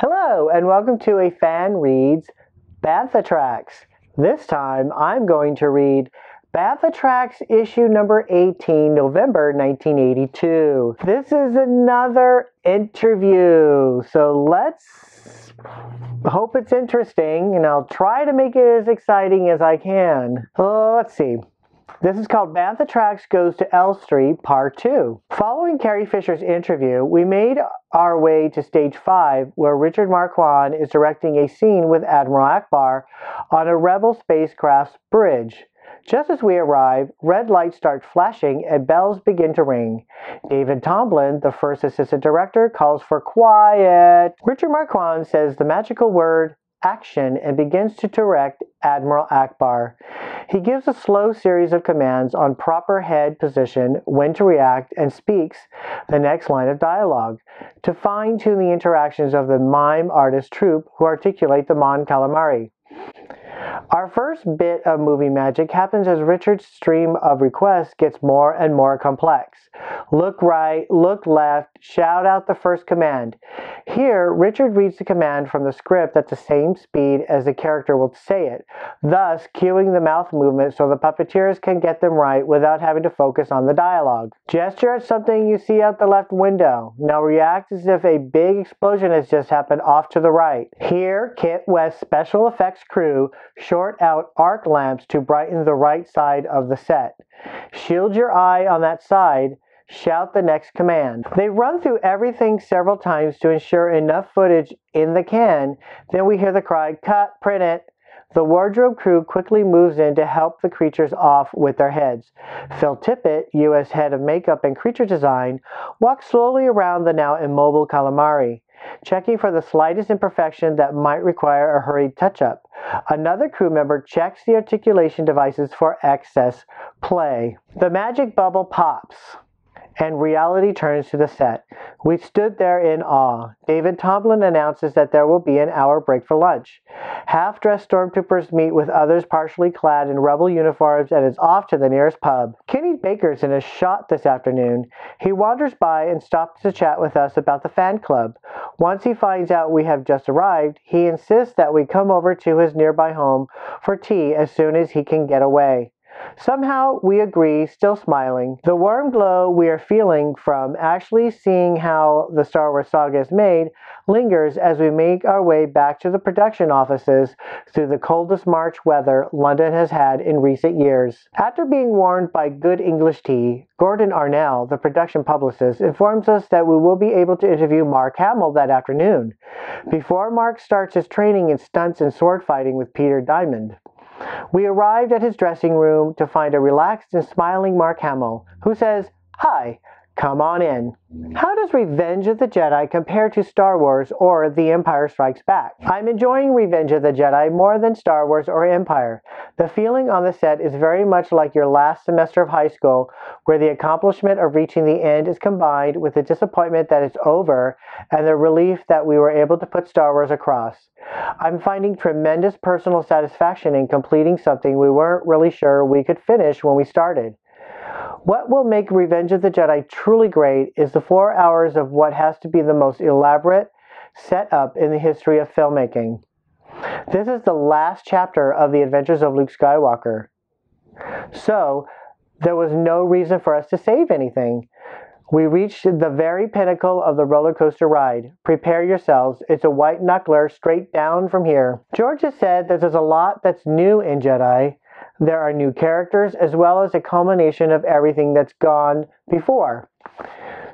Hello, and welcome to A Fan Reads Bantha Tracks. This time, I'm going to read Bantha Tracks issue number 18, November 1982. This is another interview, so let's hope it's interesting, and I'll try to make it as exciting as I can. Let's see. This is called Bantha Tracks Goes to Elstree, Part 2. Following Carrie Fisher's interview, we made our way to Stage 5, where Richard Marquand is directing a scene with Admiral Akbar on a rebel spacecraft's bridge. Just as we arrive, red lights start flashing and bells begin to ring. David Tomblin, the first assistant director, calls for quiet. Richard Marquand says the magical word action and begins to direct Admiral Akbar. He gives a slow series of commands on proper head position, when to react, and speaks the next line of dialogue to fine-tune the interactions of the mime artist troupe who articulate the Mon Calamari. Our first bit of movie magic happens as Richard's stream of requests gets more and more complex. Look right, look left, shout out the first command. Here, Richard reads the command from the script at the same speed as the character will say it, thus cueing the mouth movement so the puppeteers can get them right without having to focus on the dialogue. Gesture at something you see out the left window. Now react as if a big explosion has just happened off to the right. Here, Kit West's special effects crew short out arc lamps to brighten the right side of the set. Shield your eye on that side. Shout the next command. They run through everything several times to ensure enough footage in the can. Then we hear the cry, "Cut, print it." The wardrobe crew quickly moves in to help the creatures off with their heads. Phil Tippett, U.S. head of makeup and creature design, walks slowly around the now immobile calamari, checking for the slightest imperfection that might require a hurried touch-up. Another crew member checks the articulation devices for excess play. The magic bubble pops, and reality turns to the set. We stood there in awe. David Tomblin announces that there will be an hour break for lunch. Half-dressed stormtroopers meet with others partially clad in rebel uniforms and is off to the nearest pub. Kenny Baker's in a shot this afternoon. He wanders by and stops to chat with us about the fan club. Once he finds out we have just arrived, he insists that we come over to his nearby home for tea as soon as he can get away. Somehow we agree, still smiling. The warm glow we are feeling from actually seeing how the Star Wars saga is made lingers as we make our way back to the production offices through the coldest March weather London has had in recent years. After being warned by good English tea, Gordon Arnell, the production publicist, informs us that we will be able to interview Mark Hamill that afternoon, before Mark starts his training in stunts and sword fighting with Peter Diamond. We arrived at his dressing room to find a relaxed and smiling Mark Hamill, who says, "Hi, come on in." How does Revenge of the Jedi compare to Star Wars or The Empire Strikes Back? I'm enjoying Revenge of the Jedi more than Star Wars or Empire. The feeling on the set is very much like your last semester of high school, where the accomplishment of reaching the end is combined with the disappointment that it's over and the relief that we were able to put Star Wars across. I'm finding tremendous personal satisfaction in completing something we weren't really sure we could finish when we started. What will make Revenge of the Jedi truly great is the 4 hours of what has to be the most elaborate setup in the history of filmmaking. This is the last chapter of the adventures of Luke Skywalker. So, there was no reason for us to save anything. We reached the very pinnacle of the roller coaster ride. Prepare yourselves. It's a white knuckler straight down from here. George has said that there's a lot that's new in Jedi. There are new characters as well as a culmination of everything that's gone before.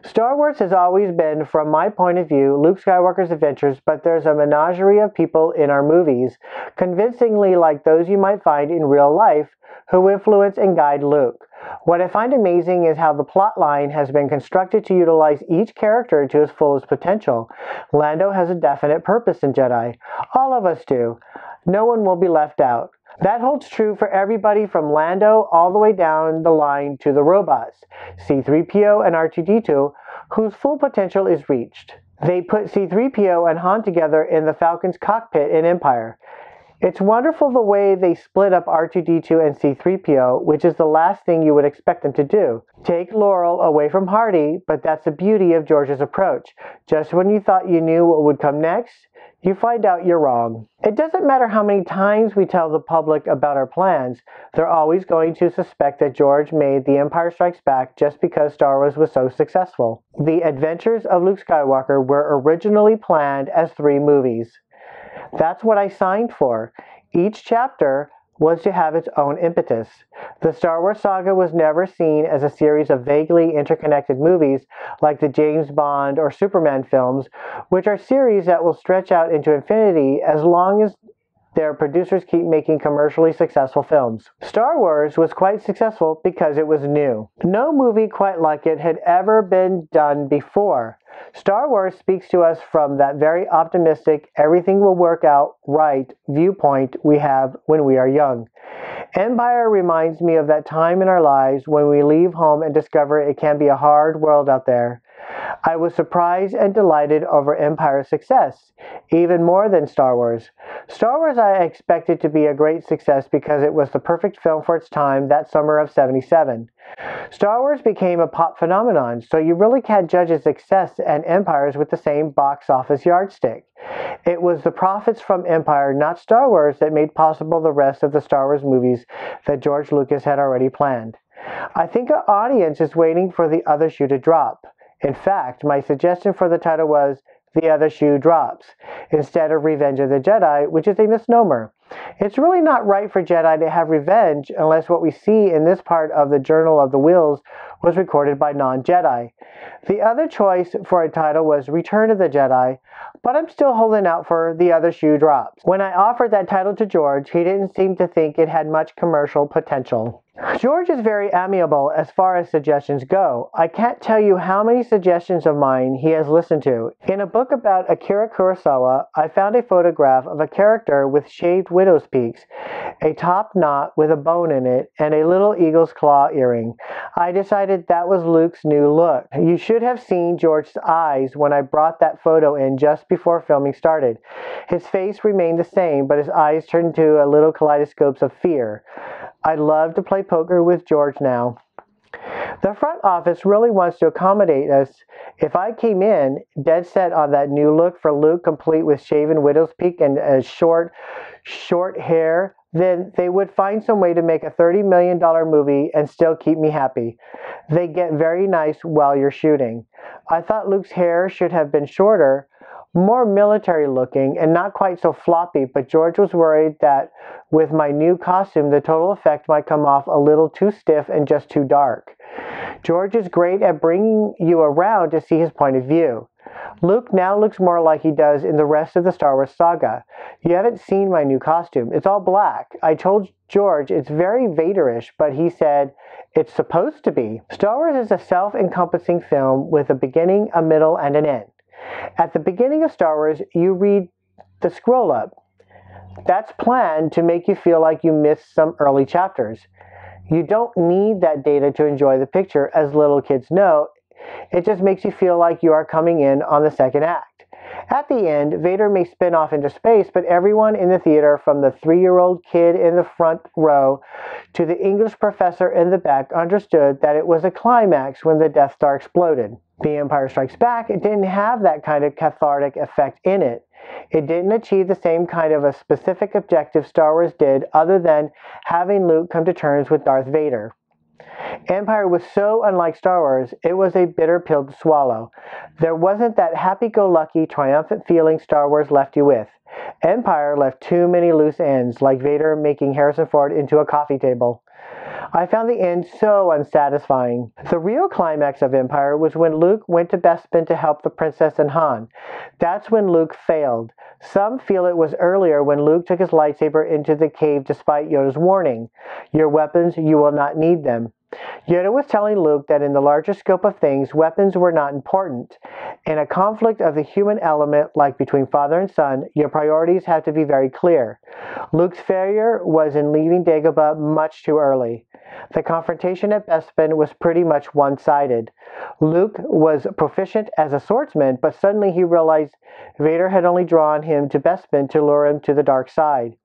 Star Wars has always been, from my point of view, Luke Skywalker's adventures, but there's a menagerie of people in our movies, convincingly like those you might find in real life, who influence and guide Luke. What I find amazing is how the plot line has been constructed to utilize each character to his fullest potential. Lando has a definite purpose in Jedi. All of us do. No one will be left out. That holds true for everybody from Lando all the way down the line to the robots, C-3PO and R2-D2, whose full potential is reached. They put C-3PO and Han together in the Falcon's cockpit in Empire. It's wonderful the way they split up R2-D2 and C-3PO, which is the last thing you would expect them to do. Take Laurel away from Hardy, but that's the beauty of George's approach. Just when you thought you knew what would come next, you find out you're wrong. It doesn't matter how many times we tell the public about our plans, they're always going to suspect that George made The Empire Strikes Back just because Star Wars was so successful. The Adventures of Luke Skywalker were originally planned as 3 movies. That's what I signed for. Each chapter was to have its own impetus. The Star Wars saga was never seen as a series of vaguely interconnected movies like the James Bond or Superman films, which are series that will stretch out into infinity as long as their producers keep making commercially successful films. Star Wars was quite successful because it was new. No movie quite like it had ever been done before. Star Wars speaks to us from that very optimistic, everything will work out right viewpoint we have when we are young. Empire reminds me of that time in our lives when we leave home and discover it can be a hard world out there. I was surprised and delighted over Empire's success, even more than Star Wars. Star Wars I expected to be a great success because it was the perfect film for its time that summer of '77. Star Wars became a pop phenomenon, so you really can't judge its success and Empire's with the same box office yardstick. It was the profits from Empire, not Star Wars, that made possible the rest of the Star Wars movies that George Lucas had already planned. I think an audience is waiting for the other shoe to drop. In fact, my suggestion for the title was The Other Shoe Drops, instead of Revenge of the Jedi, which is a misnomer. It's really not right for Jedi to have revenge unless what we see in this part of the Journal of the Whills was recorded by non-Jedi. The other choice for a title was Return of the Jedi, but I'm still holding out for The Other Shoe Drops. When I offered that title to George, he didn't seem to think it had much commercial potential. George is very amiable as far as suggestions go. I can't tell you how many suggestions of mine he has listened to. In a book about Akira Kurosawa, I found a photograph of a character with shaved widow's peaks, a top knot with a bone in it, and a little eagle's claw earring. I decided that was Luke's new look. You should have seen George's eyes when I brought that photo in just before filming started. His face remained the same, but his eyes turned into a little kaleidoscopes of fear. I'd love to play poker with George now. The front office really wants to accommodate us. If I came in dead set on that new look for Luke, complete with shaven widow's peak and short hair, then they would find some way to make a $30 million movie and still keep me happy. They get very nice while you're shooting. I thought Luke's hair should have been shorter, more military looking, and not quite so floppy, but George was worried that with my new costume, the total effect might come off a little too stiff and just too dark. George is great at bringing you around to see his point of view. Luke now looks more like he does in the rest of the Star Wars saga. You haven't seen my new costume. It's all black. I told George it's very Vaderish, but he said it's supposed to be. Star Wars is a self-encompassing film with a beginning, a middle, and an end. At the beginning of Star Wars, you read the scroll up. That's planned to make you feel like you missed some early chapters. You don't need that data to enjoy the picture, as little kids know. It just makes you feel like you are coming in on the second act. At the end, Vader may spin off into space, but everyone in the theater, from the 3-year-old kid in the front row to the English professor in the back, understood that it was a climax when the Death Star exploded. The Empire Strikes Back, it didn't have that kind of cathartic effect in it. It didn't achieve the same kind of a specific objective Star Wars did, other than having Luke come to terms with Darth Vader. Empire was so unlike Star Wars, it was a bitter pill to swallow. There wasn't that happy-go-lucky, triumphant feeling Star Wars left you with. Empire left too many loose ends, like Vader making Harrison Ford into a coffee table. I found the end so unsatisfying. The real climax of Empire was when Luke went to Bespin to help the princess and Han. That's when Luke failed. Some feel it was earlier when Luke took his lightsaber into the cave despite Yoda's warning. Your weapons, you will not need them. Yoda was telling Luke that in the larger scope of things, weapons were not important. In a conflict of the human element, like between father and son, your priorities have to be very clear. Luke's failure was in leaving Dagobah much too early. The confrontation at Bespin was pretty much one-sided. Luke was proficient as a swordsman, but suddenly he realized Vader had only drawn him to Bespin to lure him to the dark side.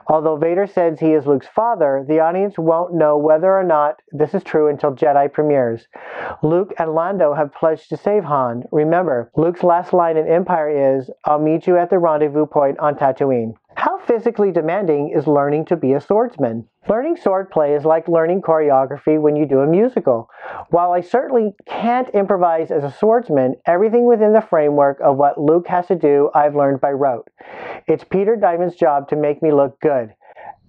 Although Vader says he is Luke's father, the audience won't know whether or not this is true until Jedi premieres. Luke and Lando have pledged to save Han. Remember, Luke's last line in Empire is, "I'll meet you at the rendezvous point on Tatooine." How physically demanding is learning to be a swordsman? Learning swordplay is like learning choreography when you do a musical. While I certainly can't improvise as a swordsman, everything within the framework of what Luke has to do I've learned by rote. It's Peter Diamond's job to make me look good.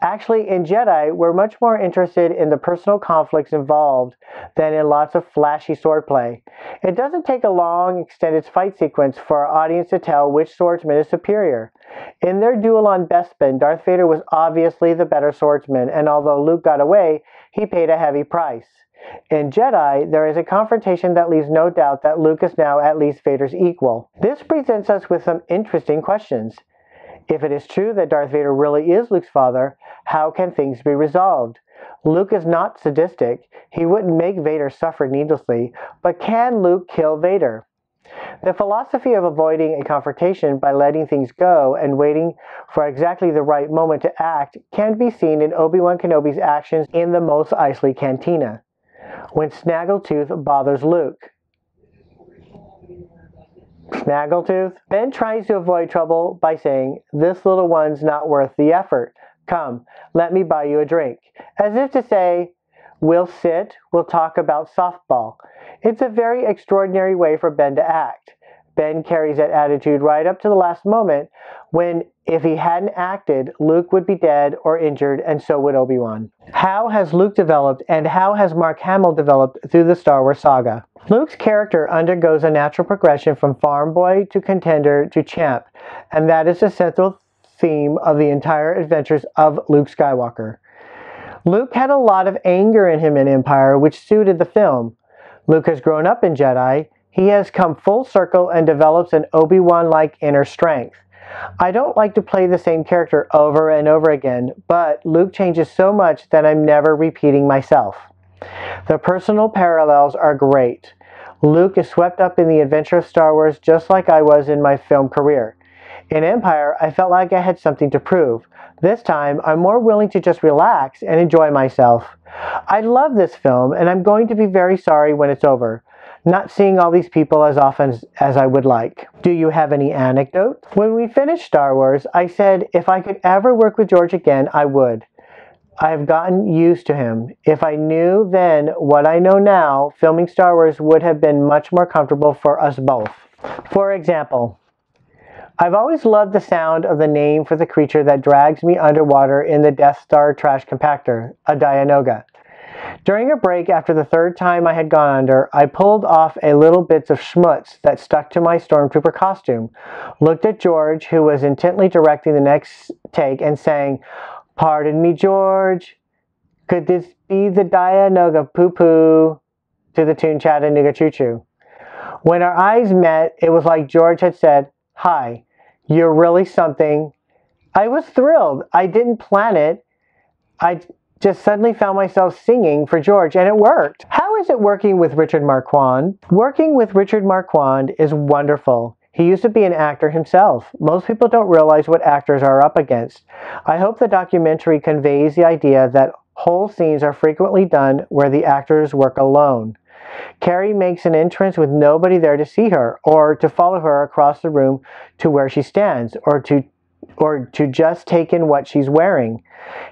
Actually, in Jedi, we're much more interested in the personal conflicts involved than in lots of flashy swordplay. It doesn't take a long, extended fight sequence for our audience to tell which swordsman is superior. In their duel on Bespin, Darth Vader was obviously the better swordsman, and although Luke got away, he paid a heavy price. In Jedi, there is a confrontation that leaves no doubt that Luke is now at least Vader's equal. This presents us with some interesting questions. If it is true that Darth Vader really is Luke's father, how can things be resolved? Luke is not sadistic. He wouldn't make Vader suffer needlessly, but can Luke kill Vader? The philosophy of avoiding a confrontation by letting things go and waiting for exactly the right moment to act can be seen in Obi-Wan Kenobi's actions in the Mos Eisley Cantina, when Snaggletooth bothers Luke. Snaggletooth? Ben tries to avoid trouble by saying, "This little one's not worth the effort. Come, let me buy you a drink." As if to say, "We'll sit, we'll talk about softball." It's a very extraordinary way for Ben to act. Ben carries that attitude right up to the last moment when, if he hadn't acted, Luke would be dead or injured, and so would Obi-Wan. How has Luke developed, and how has Mark Hamill developed through the Star Wars saga? Luke's character undergoes a natural progression from farm boy to contender to champ, and that is the central theme of the entire adventures of Luke Skywalker. Luke had a lot of anger in him in Empire, which suited the film. Luke has grown up in Jedi. He has come full circle and develops an Obi-Wan-like inner strength. I don't like to play the same character over and over again, but Luke changes so much that I'm never repeating myself. The personal parallels are great. Luke is swept up in the adventure of Star Wars just like I was in my film career. In Empire, I felt like I had something to prove. This time, I'm more willing to just relax and enjoy myself. I love this film, and I'm going to be very sorry when it's over, not seeing all these people as often as I would like. Do you have any anecdotes? When we finished Star Wars, I said if I could ever work with George again, I would. I have gotten used to him. If I knew then what I know now, filming Star Wars would have been much more comfortable for us both. For example, I've always loved the sound of the name for the creature that drags me underwater in the Death Star trash compactor, a Dianoga. During a break after the third time I had gone under, I pulled off a little bits of schmutz that stuck to my stormtrooper costume, looked at George, who was intently directing the next take, and sang, "Pardon me, George, could this be the Dianoga poo-poo?" to the tune Chattanooga Choo Choo. When our eyes met, it was like George had said, "Hi, you're really something." I was thrilled. I didn't plan it. I just suddenly found myself singing for George, and it worked. How is it working with Richard Marquand? Working with Richard Marquand is wonderful. He used to be an actor himself. Most people don't realize what actors are up against. I hope the documentary conveys the idea that whole scenes are frequently done where the actors work alone. Carrie makes an entrance with nobody there to see her, or to follow her across the room to where she stands, or to just take in what she's wearing.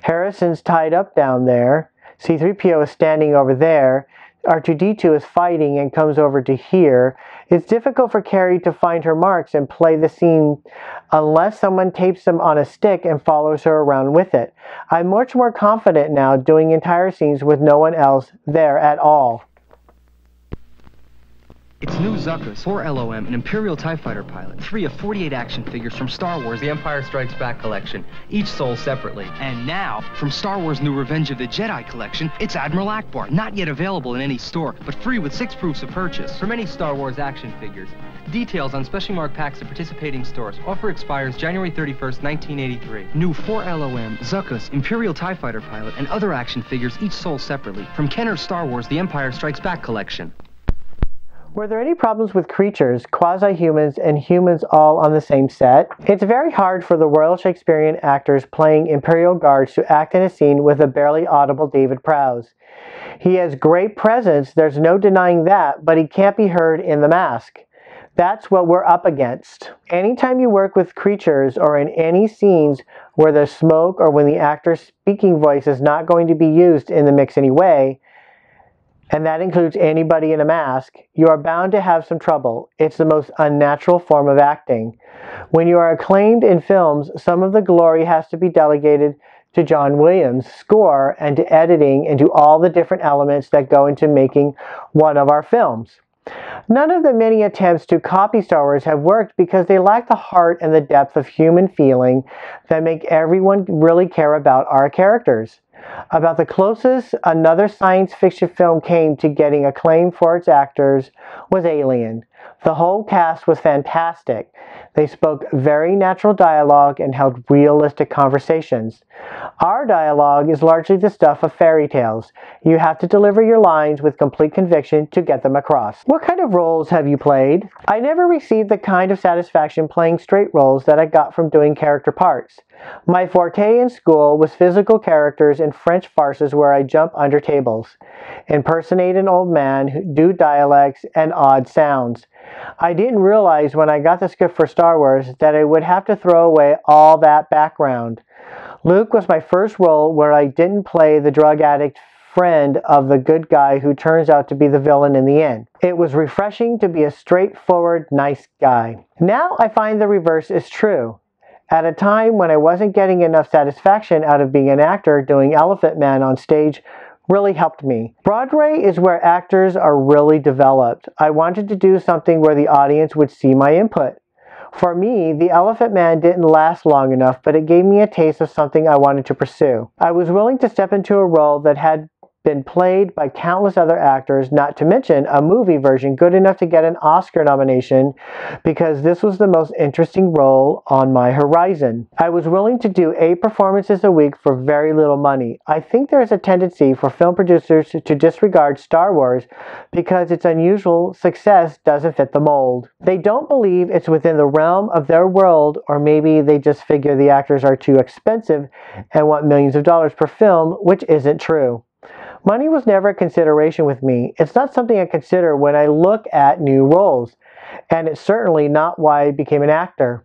Harrison's tied up down there. C-3PO is standing over there. R2-D2 is fighting and comes over to here. It's difficult for Carrie to find her marks and play the scene unless someone tapes them on a stick and follows her around with it. I'm much more confident now doing entire scenes with no one else there at all. It's new Zuckuss, 4 LOM, an Imperial TIE Fighter pilot, 3 of 48 action figures from Star Wars The Empire Strikes Back collection, each sold separately. And now, from Star Wars New Revenge of the Jedi collection, it's Admiral Akbar, not yet available in any store, but free with 6 proofs of purchase. For many Star Wars action figures. Details on specially marked packs at participating stores. Offer expires January 31st, 1983. New 4 LOM, Zuckuss, Imperial TIE Fighter pilot, and other action figures each sold separately from Kenner's Star Wars The Empire Strikes Back collection. Were there any problems with creatures, quasi-humans, and humans all on the same set? It's very hard for the Royal Shakespearean actors playing Imperial Guards to act in a scene with a barely audible David Prowse. He has great presence, there's no denying that, but he can't be heard in the mask. That's what we're up against. Anytime you work with creatures or in any scenes where there's smoke or when the actor's speaking voice is not going to be used in the mix anyway, and that includes anybody in a mask, you are bound to have some trouble. It's the most unnatural form of acting. When you are acclaimed in films, some of the glory has to be delegated to John Williams' score and to editing and to all the different elements that go into making one of our films. None of the many attempts to copy Star Wars have worked because they lack the heart and the depth of human feeling that make everyone really care about our characters. About the closest another science fiction film came to getting acclaim for its actors was Alien. The whole cast was fantastic. They spoke very natural dialogue and held realistic conversations. Our dialogue is largely the stuff of fairy tales. You have to deliver your lines with complete conviction to get them across. What kind of roles have you played? I never received the kind of satisfaction playing straight roles that I got from doing character parts. My forte in school was physical characters in French farces where I jump under tables, impersonate an old man, do dialects, and odd sounds. I didn't realize when I got the script for Star Wars that I would have to throw away all that background. Luke was my first role where I didn't play the drug addict friend of the good guy who turns out to be the villain in the end. It was refreshing to be a straightforward, nice guy. Now I find the reverse is true. At a time when I wasn't getting enough satisfaction out of being an actor, doing Elephant Man on stage really helped me. Broadway is where actors are really developed. I wanted to do something where the audience would see my input. For me, The Elephant Man didn't last long enough, but it gave me a taste of something I wanted to pursue. I was willing to step into a role that had been played by countless other actors, not to mention a movie version good enough to get an Oscar nomination, because this was the most interesting role on my horizon. I was willing to do 8 performances a week for very little money. I think there is a tendency for film producers to disregard Star Wars because its unusual success doesn't fit the mold. They don't believe it's within the realm of their world, or maybe they just figure the actors are too expensive and want millions of dollars per film, which isn't true. Money was never a consideration with me. It's not something I consider when I look at new roles, and it's certainly not why I became an actor.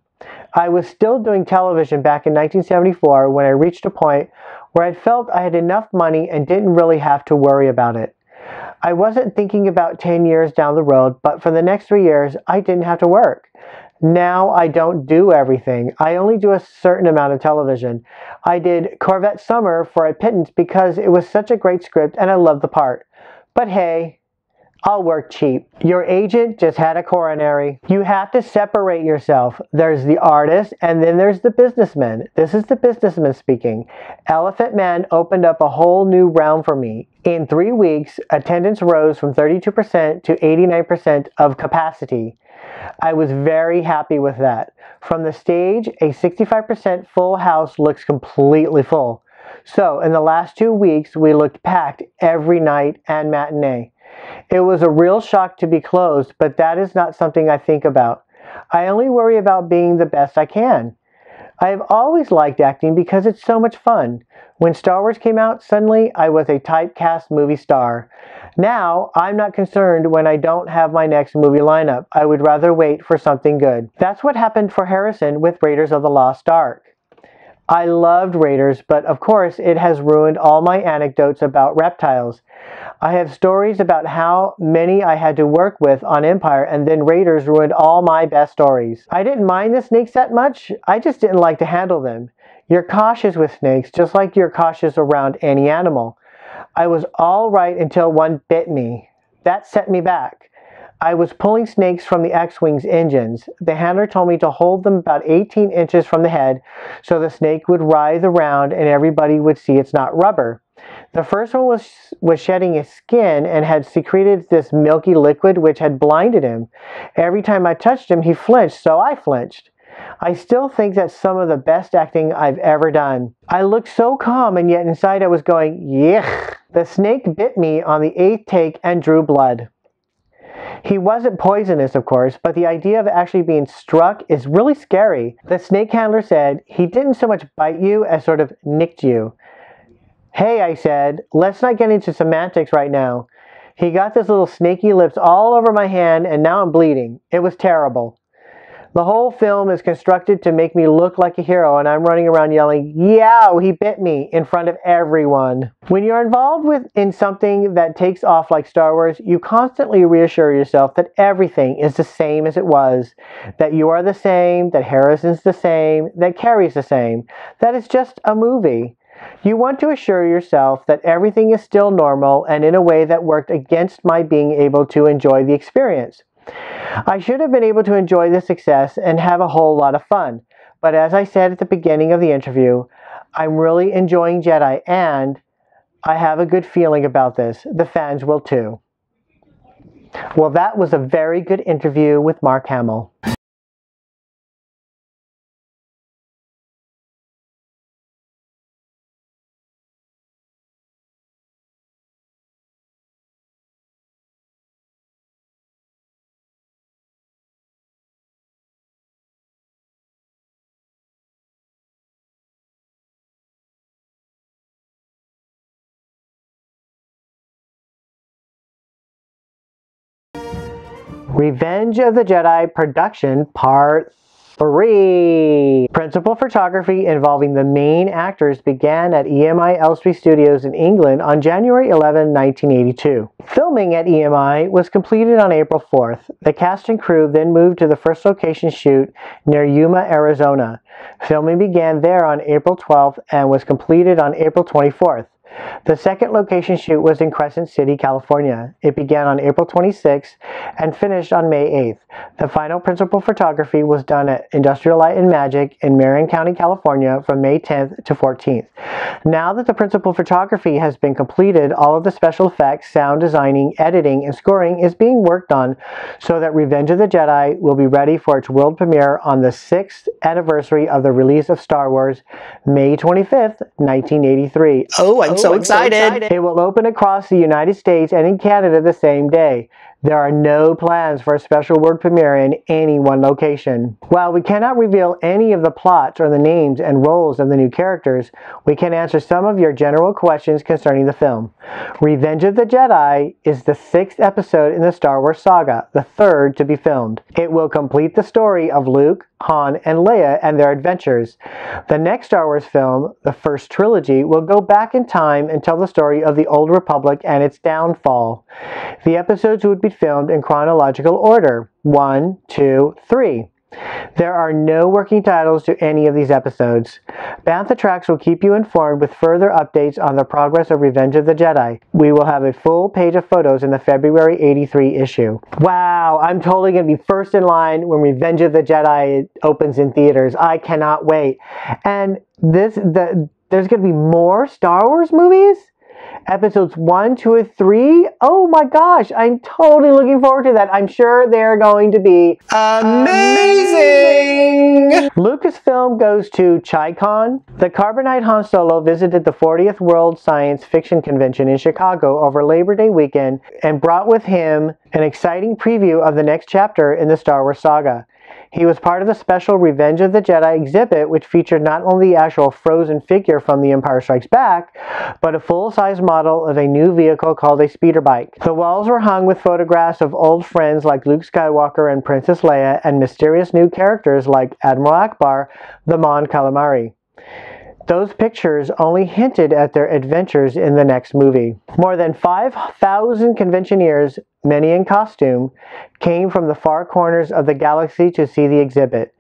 I was still doing television back in 1974 when I reached a point where I felt I had enough money and didn't really have to worry about it. I wasn't thinking about 10 years down the road, but for the next 3 years, I didn't have to work. Now I don't do everything. I only do a certain amount of television. I did Corvette Summer for a pittance because it was such a great script and I loved the part. But hey, I'll work cheap. Your agent just had a coronary. You have to separate yourself. There's the artist and then there's the businessman. This is the businessman speaking. Elephant Man opened up a whole new realm for me. In 3 weeks, attendance rose from 32% to 89% of capacity. I was very happy with that. From the stage, a 65% full house looks completely full. So in the last 2 weeks, we looked packed every night and matinee. It was a real shock to be closed, but that is not something I think about. I only worry about being the best I can. I have always liked acting because it's so much fun. When Star Wars came out, suddenly I was a typecast movie star. Now, I'm not concerned when I don't have my next movie lineup. I would rather wait for something good. That's what happened for Harrison with Raiders of the Lost Ark. I loved Raiders, but of course it has ruined all my anecdotes about reptiles. I have stories about how many I had to work with on Empire, and then Raiders ruined all my best stories. I didn't mind the snakes that much, I just didn't like to handle them. You're cautious with snakes, just like you're cautious around any animal. I was all right until one bit me. That set me back. I was pulling snakes from the X-Wing's engines. The handler told me to hold them about 18 inches from the head so the snake would writhe around and everybody would see it's not rubber. The first one was shedding his skin and had secreted this milky liquid which had blinded him. Every time I touched him, he flinched, so I flinched. I still think that's some of the best acting I've ever done. I looked so calm, and yet inside I was going, yuck. The snake bit me on the 8th take and drew blood. He wasn't poisonous, of course, but the idea of actually being struck is really scary. The snake handler said he didn't so much bite you as sort of nicked you. Hey, I said, let's not get into semantics right now. He got his little snaky lips all over my hand and now I'm bleeding. It was terrible. The whole film is constructed to make me look like a hero and I'm running around yelling, "Yow, he bit me," in front of everyone. When you're involved in something that takes off like Star Wars, you constantly reassure yourself that everything is the same as it was, that you are the same, that Harrison's the same, that Carrie's the same, that it's just a movie. You want to assure yourself that everything is still normal and in a way that worked against my being able to enjoy the experience. I should have been able to enjoy the success and have a whole lot of fun, but as I said at the beginning of the interview, I'm really enjoying Jedi and I have a good feeling about this. The fans will too. Well, that was a very good interview with Mark Hamill. Revenge of the Jedi Production Part 3. Principal photography involving the main actors began at EMI Elstree Studios in England on January 11, 1982. Filming at EMI was completed on April 4th. The cast and crew then moved to the first location shoot near Yuma, Arizona. Filming began there on April 12th and was completed on April 24th. The second location shoot was in Crescent City, California. It began on April 26th and finished on May 8th. The final principal photography was done at Industrial Light and Magic in Marion County, California from May 10th to 14th. Now that the principal photography has been completed, all of the special effects, sound designing, editing, and scoring is being worked on so that Revenge of the Jedi will be ready for its world premiere on the 6th anniversary of the release of Star Wars, May 25th, 1983. I'm so excited. It will open across the United States and in Canada the same day. There are no plans for a special world premiere in any one location. While we cannot reveal any of the plots or the names and roles of the new characters, we can answer some of your general questions concerning the film. Revenge of the Jedi is the 6th episode in the Star Wars saga, the 3rd to be filmed. It will complete the story of Luke, Han, and Leia and their adventures. The next Star Wars film, the first trilogy, will go back in time and tell the story of the Old Republic and its downfall. The episodes would be filmed in chronological order, 1, 2, 3. There are no working titles to any of these episodes. Bantha Tracks will keep you informed with further updates on the progress of Revenge of the Jedi. We will have a full page of photos in the February 83 issue. Wow, I'm totally going to be first in line when Revenge of the Jedi opens in theaters. I cannot wait. And there's going to be more Star Wars movies? Episodes 1, 2, and 3? Oh my gosh, I'm totally looking forward to that. I'm sure they're going to be amazing! Lucasfilm goes to ChiCon. The Carbonite Han Solo visited the 40th World Science Fiction Convention in Chicago over Labor Day weekend and brought with him an exciting preview of the next chapter in the Star Wars saga. He was part of the special Revenge of the Jedi exhibit, which featured not only the actual frozen figure from The Empire Strikes Back, but a full-size model of a new vehicle called a speeder bike. The walls were hung with photographs of old friends like Luke Skywalker and Princess Leia, and mysterious new characters like Admiral Akbar, the Mon Calamari. Those pictures only hinted at their adventures in the next movie. More than 5,000 conventioneers, many in costume, came from the far corners of the galaxy to see the exhibit.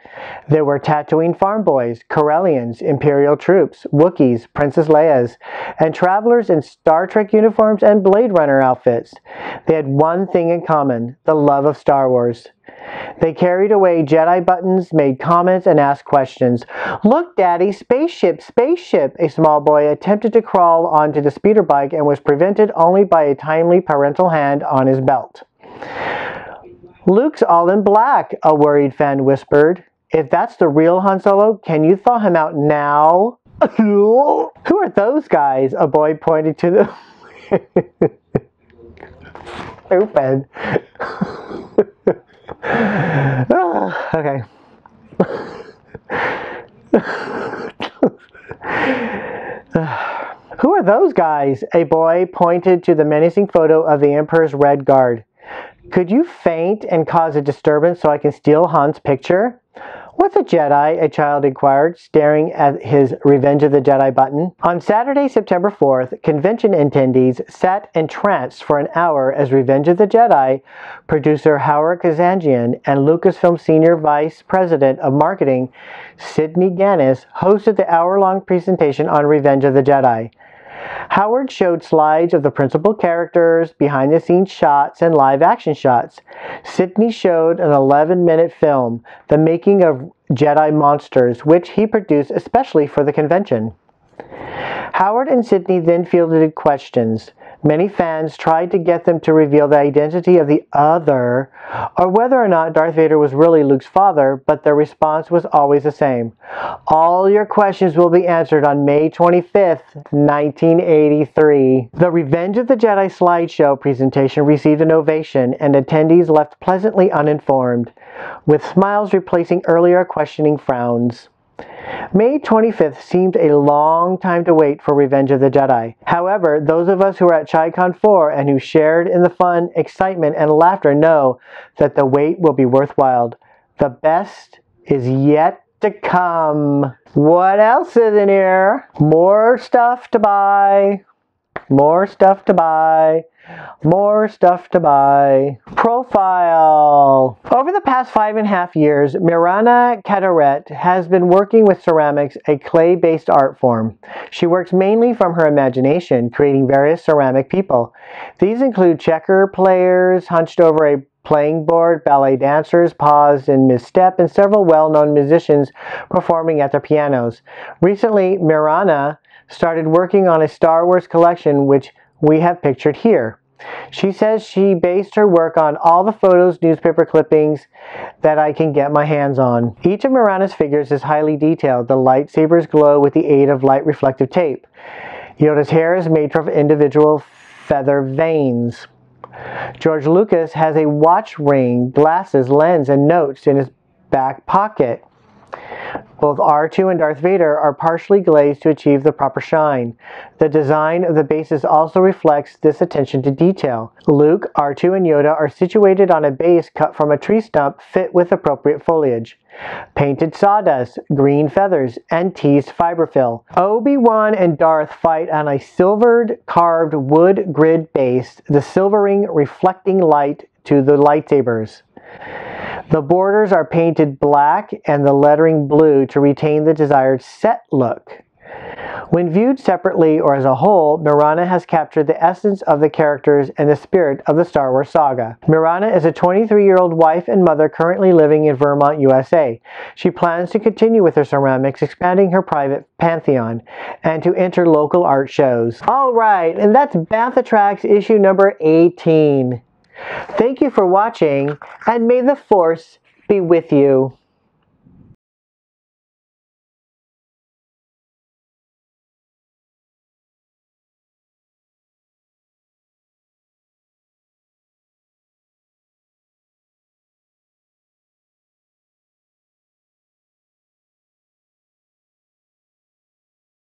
There were Tatooine farm boys, Corellians, Imperial troops, Wookiees, Princess Leia's, and travelers in Star Trek uniforms and Blade Runner outfits. They had one thing in common, the love of Star Wars. They carried away Jedi buttons, made comments, and asked questions. "Look, Daddy, spaceship, spaceship!" A small boy attempted to crawl onto the speeder bike and was prevented only by a timely parental hand on his belt. "Luke's all in black," a worried fan whispered. "If that's the real Han Solo, can you thaw him out now?" "Who are those guys?" A boy pointed to the... Stupid. Okay. Who are those guys? A boy pointed to the menacing photo of the Emperor's Red Guard. Could you faint and cause a disturbance so I can steal Han's picture? What's a Jedi? A child inquired, staring at his Revenge of the Jedi button. On Saturday, September 4th, convention attendees sat entranced for an hour as Revenge of the Jedi producer Howard Kazanjian and Lucasfilm Senior Vice President of Marketing Sidney Gannis hosted the hour-long presentation on Revenge of the Jedi. Howard showed slides of the principal characters, behind-the-scenes shots, and live-action shots. Sidney showed an 11-minute film, The Making of Jedi Monsters, which he produced especially for the convention. Howard and Sidney then fielded questions. Many fans tried to get them to reveal the identity of the other, or whether or not Darth Vader was really Luke's father, but their response was always the same. All your questions will be answered on May 25th, 1983. The Revenge of the Jedi slideshow presentation received an ovation, and attendees left pleasantly uninformed, with smiles replacing earlier questioning frowns. May 25th seemed a long time to wait for Revenge of the Jedi. However, those of us who were at ChiCon 4 and who shared in the fun, excitement, and laughter know that the wait will be worthwhile. The best is yet to come. What else is in here? More stuff to buy. More stuff to buy. More stuff to buy. Profile. Over the past 5.5 years, Mirana Cadaret has been working with ceramics, a clay-based art form. She works mainly from her imagination, creating various ceramic people. These include checker players hunched over a playing board, ballet dancers paused in misstep, and several well-known musicians performing at their pianos. Recently, Mirana started working on a Star Wars collection, which we have pictured here. She says she based her work on all the photos, newspaper clippings that I can get my hands on. Each of Mirana's figures is highly detailed. The lightsabers glow with the aid of light reflective tape. Yoda's hair is made from individual feather veins. George Lucas has a watch ring, glasses, lens, and notes in his back pocket. Both R2 and Darth Vader are partially glazed to achieve the proper shine. The design of the bases also reflects this attention to detail. Luke, R2, and Yoda are situated on a base cut from a tree stump fit with appropriate foliage. Painted sawdust, green feathers, and teased fiberfill. Obi-Wan and Darth fight on a silvered carved wood grid base, the silvering reflecting light to the lightsabers. The borders are painted black and the lettering blue to retain the desired set look. When viewed separately or as a whole, Mirana has captured the essence of the characters and the spirit of the Star Wars saga. Mirana is a 23-year-old wife and mother currently living in Vermont, USA. She plans to continue with her ceramics, expanding her private pantheon, and to enter local art shows. All right, and that's Bantha Tracks issue number 18. Thank you for watching, and may the Force be with you.